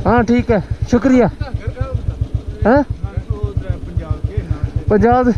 हाँ ठीक है, शुक्रिया। हैं पंजाब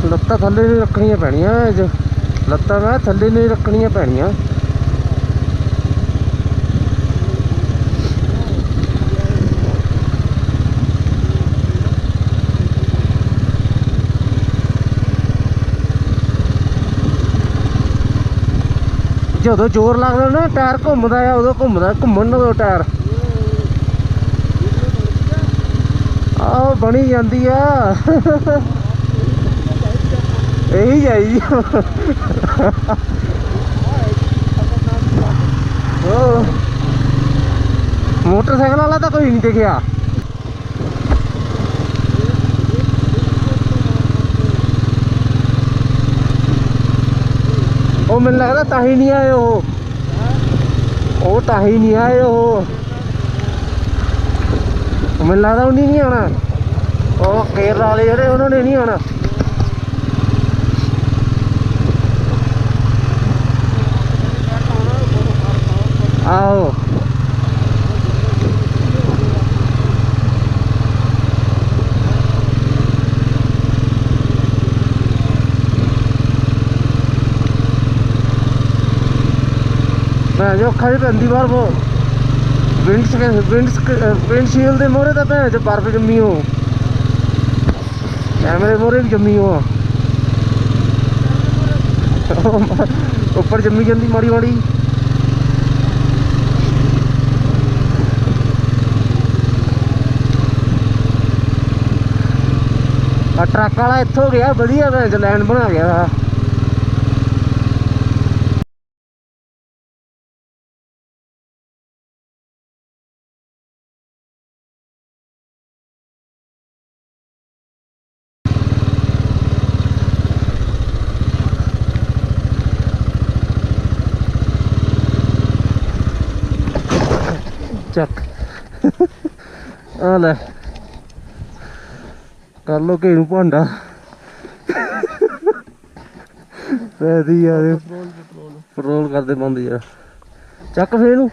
ਲੱਤਾਂ ਥੱਲੇ ਨਹੀਂ ਰੱਖਣੀਆਂ ਪੈਣੀਆਂ, ਲੱਤਾਂ ਮੈਂ ਥੱਲੇ ਨਹੀਂ ਰੱਖਣੀਆਂ ਪੈਣੀਆਂ। ਜਦੋਂ ਜ਼ੋਰ ਲੱਗਦਾ ਨਾ ਟਾਇਰ ਘੁੰਮਦਾ ਆ, ਉਦੋਂ ਘੁੰਮਦਾ, ਘੁੰਮਣ ਨੂੰ ਟਾਇਰ ਆਹ ਬਣੀ ਜਾਂਦੀ ਆ। ਇਹੀ ਜਾਈ ਮੋਟਰਸਾਈਕਲ ਵਾਲਾ ਤਾਂ ਕੋਈ ਨਹੀਂ ਦਿਖਿਆ। ਉਹ ਮੈਨੂੰ ਲੱਗਦਾ ਤਾਂ ਹੀ ਨਹੀਂ ਆਏ ਉਹ ਤਾਂ ਹੀ ਨਹੀਂ ਆਏ ਉਹ ਮੈਨੂੰ ਲੱਗਦਾ ਉਹਨੇ ਨਹੀਂ ਆਉਣਾ। ਉਹ ਕੇਰਲਾ ਵਾਲੇ ਜਿਹੜੇ ਉਹਨਾਂ ਨੇ ਨਹੀਂ ਆਉਣਾ। ਆਹੋ मैं जो अखा पैंती बार वो विंडशील के मोहरे तो भैन च बर्फ जमी हो, कैमरे मोहरे भी जमी हो, उपर जमी जाती माड़ी माड़ी। ट्रक वाला इत्थों गया वधिया भैन च लैन बना गया। ਚੱਕ ਆ ਲੈ ਕਰ ਲੋ ਕਿ ਨੂੰ ਭਾਂਡਾ ਪੈਦੀ ਯਾਰ ਪੈਟਰੋਲ ਕਰਦੇ ਬੰਦ ਯਾਰ। ਚੱਕ ਫੇਰ ਇਹਨੂੰ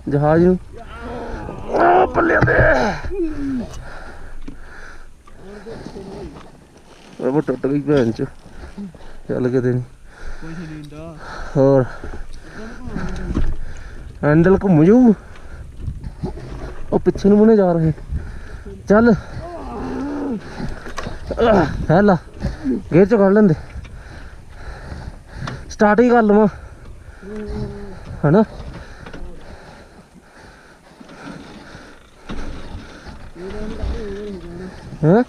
ਜਹਾਜ਼ ਨੂੰ ਆ ਪੱਲਿਆਂ ਦੇ ਉਹ ਟੁੱਟ ਗਈ ਭੈਣ ਚ। ਚੱਲ ਕਿਤੇ ਨਹੀਂ ਹੋਰ हैंडल घूम जू पिछे ਨੂੰ मुने जा रहे। चल है ला गेर च कर लेंदे स्टार्ट ही कर लवा है ना। हैं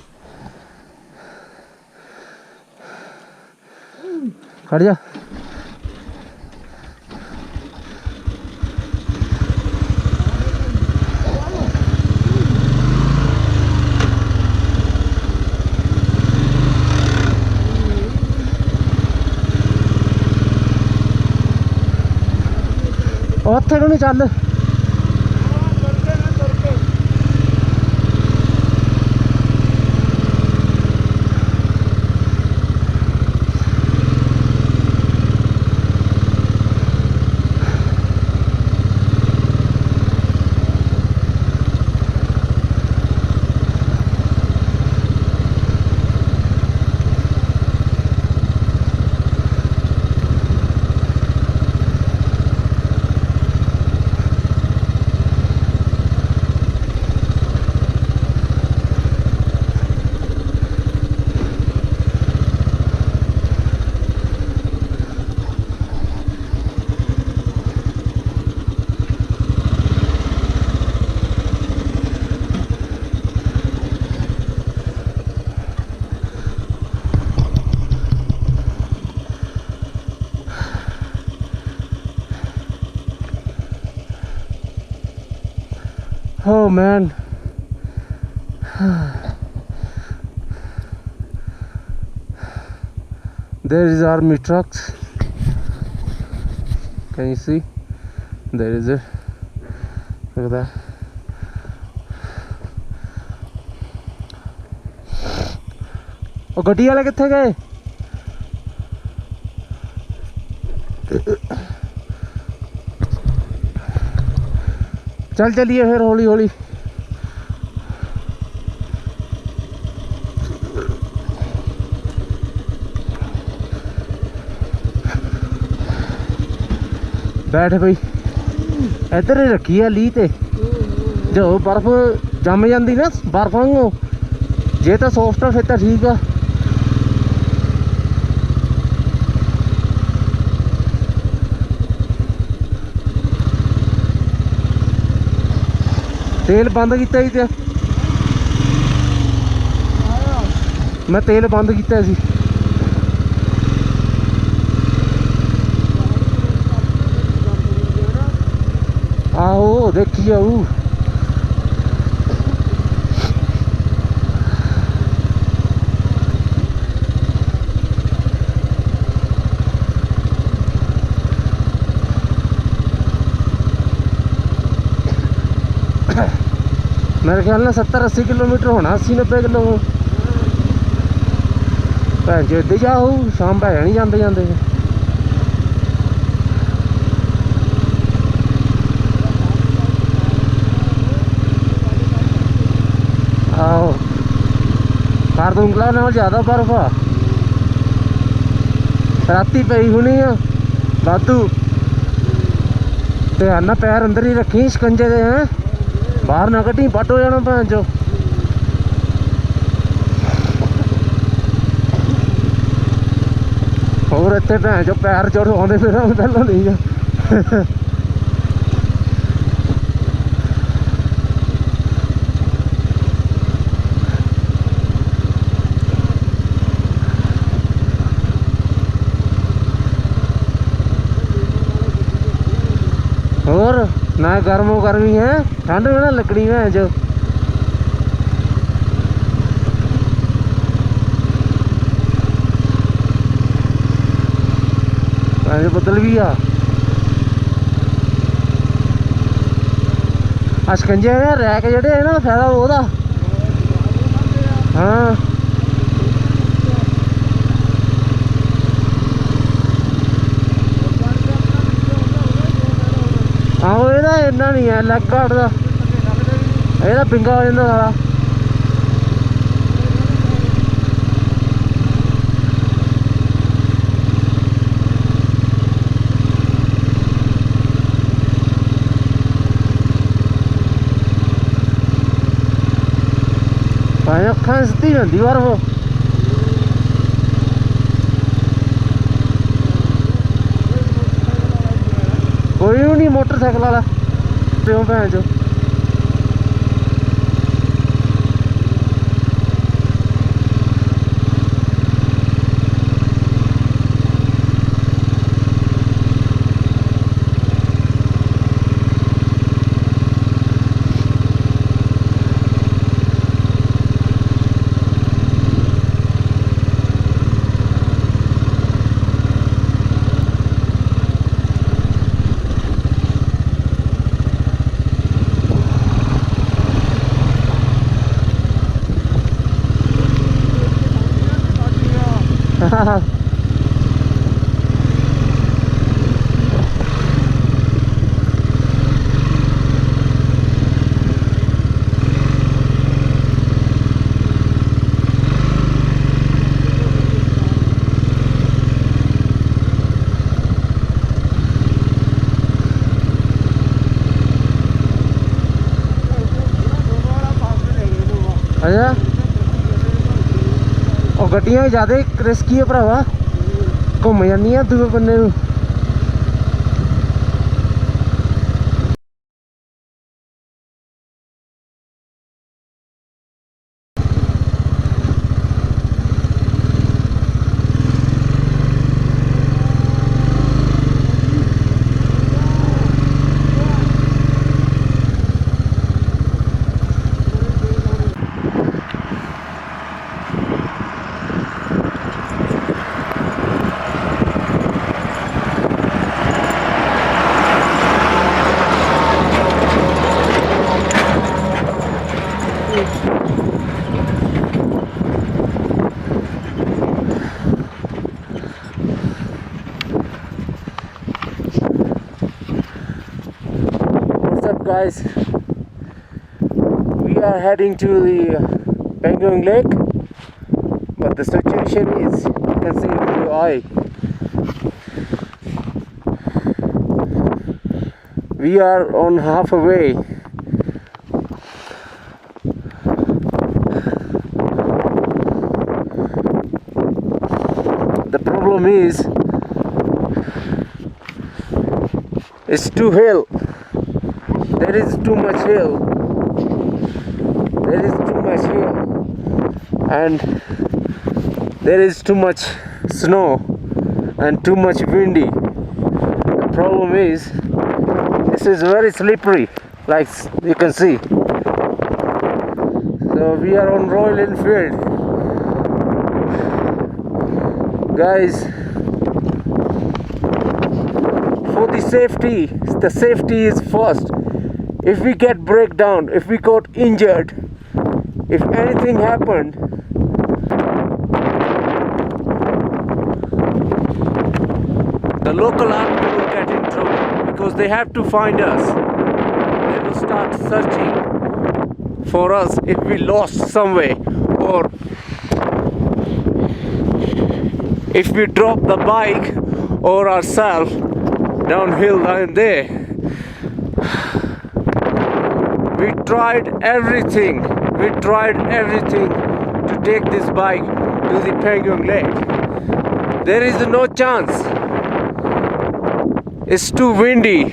खड़ जा ਉੱਥੇ ਨੂੰ ਨਹੀਂ ਚੱਲ। Oh man. There is army trucks. Can you see? There is it. Look at that. Oh, ਗੱਡੀ ਵਾਲੇ ਕਿੱਥੇ ਗਏ? चल चलिए फिर हौली हौली। बैठ भाई, इधर ही रखी है ली ते जो बर्फ जम जाती ना बर्फ वांगू, जे तो सॉफ्ट फिर तो ठीक है। तेल बंद किया ही ते मैं तेल बंद किया सी। आहो देखी जाऊ। मेरे ख्याल ना 70-80 किलोमीटर होना, 80-90 किलो भैन जो इधर जाओ शाम पै नहीं जाते जाते। आहो कारदुंगला नाल ज़्यादा बर्फ आ, राती पई होनी आ वाधू। ते आना पैर अंदर ही रखी शिकंजे दे हैं, बाहर ना कटी बट हो जाना भैन चो। और इतने भैन चो पैर चढ़ाते फिर पहला नहीं है। और ना गर्मो गर्मी है, ठंड में ना लगनी है जो। बदल भी आ शिकंजे रैक जेह्ड़े है ना फायदा ओह्दा। हाँ आहो एह्दा इन्ना नहीं है लैग गार्ड दा, एह्दा पिंगा हो जांदा सारा। भाई अक्खां सिद्धी जांदी बर्फ। कोई भी नहीं मोटरसाइकिल वाला प्यों भैन चो। अच्छा और गड्डियां ज़्यादा रिस्की है भरावा, घूम जानियां दूए बन्ने नूं। guys, we are heading to the Pangong Lake, but the situation is, you can see with your eye, we are on halfway. The problem is, it's too hill. There is too much hill. There is too much hill, and there is too much snow and too much windy. The problem is, this is very slippery, like you can see. So we are on Royal Enfield, guys. For the safety is first. If we get breakdown, if we got injured, if anything happened, the local army will get in trouble, because they have to find us. They will start searching for us if we lost somewhere, or if we drop the bike or ourselves downhill down there. We tried everything to take this bike to the Pangong Lake. There is no chance. It's too windy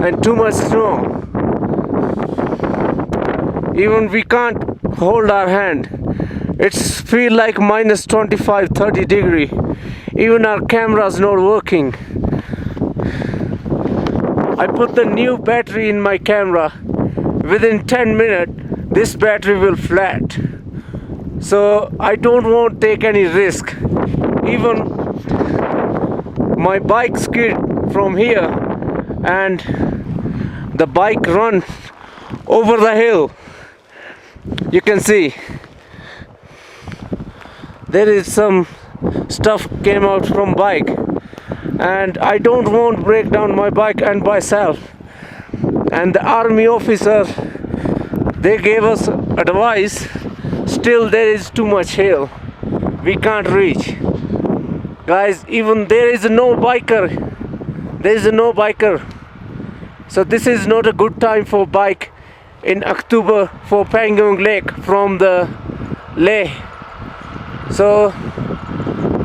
and too much snow. Even we can't hold our hand. It's feel like minus 25-30 degree. Even our camera's not working. I put the new battery in my camera. Within 10 minutes, this battery will flat. So I don't want to take any risk. Even my bike skid from here, and the bike run over the hill. You can see there is some stuff came out from bike, and I don't want to break down my bike and myself. And the army officer, they gave us advice. Still there is too much hill, we can't reach. Guys, even there is no biker. So this is not a good time for bike in October for Pangong Lake from the Leh. So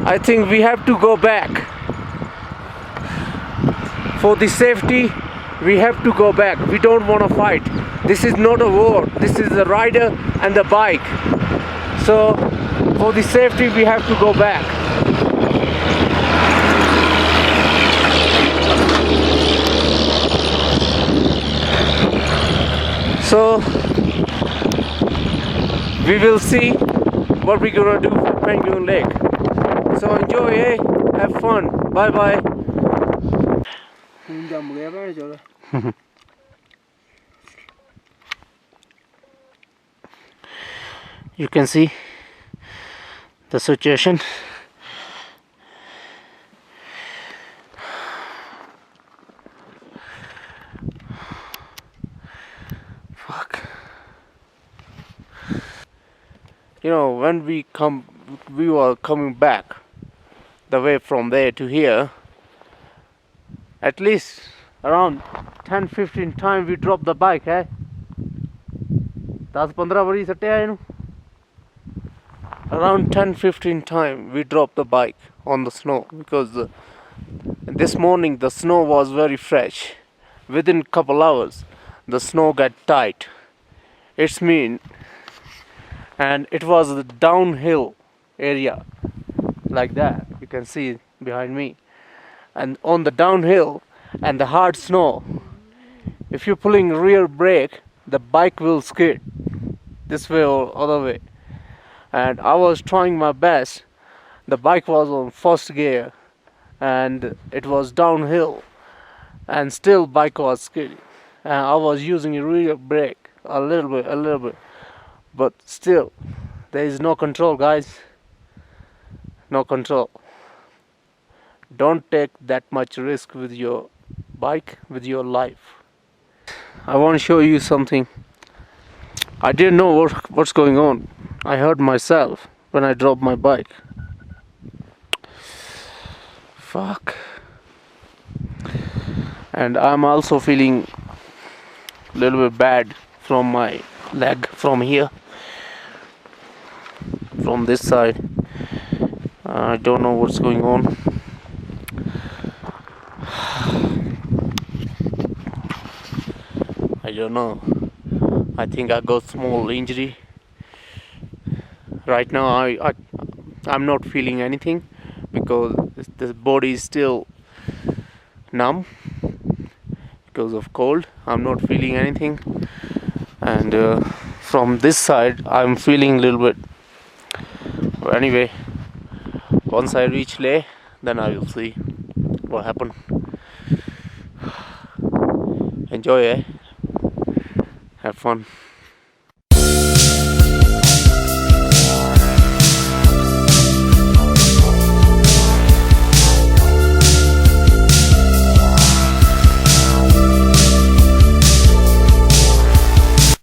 I think we have to go back. For the safety, we have to go back. We don't want to fight. This is not a war. This is the rider and the bike. So for the safety, we have to go back. So we will see what we're gonna do for Pangong Lake. So enjoy, eh? Have fun. Bye bye. You can see the situation. Fuck. You know, when we were coming back the way from there to here, at least around 10-15 times we dropped the bike, eh? 10-15 ਵਾਰੀ ਸੱਟਿਆ ਇਹਨੂੰ. Around 10-15 times we dropped the bike on the snow, because this morning the snow was very fresh. Within couple hours the snow got tight. It's mean, and it was the downhill area like that. You can see behind me, and on the downhill and the hard snow, if you're pulling rear brake, the bike will skid this way or other way. And I was trying my best. The bike was on first gear and it was downhill, and still bike was skidding, and I was using a rear brake a little bit, but still there is no control, guys. No control. Don't take that much risk with your bike, with your life. I want to show you something. I didn't know what's going on. I hurt myself when I dropped my bike. Fuck. And I'm also feeling a little bit bad from my leg, from here, from this side. I don't know what's going on. I don't know. I think I got small injury. Right now I'm not feeling anything because the body is still numb because of cold. I'm not feeling anything, and from this side I'm feeling a little bit. But anyway, once I reach Leh, then I will see what happened. Enjoy, eh? Have fun.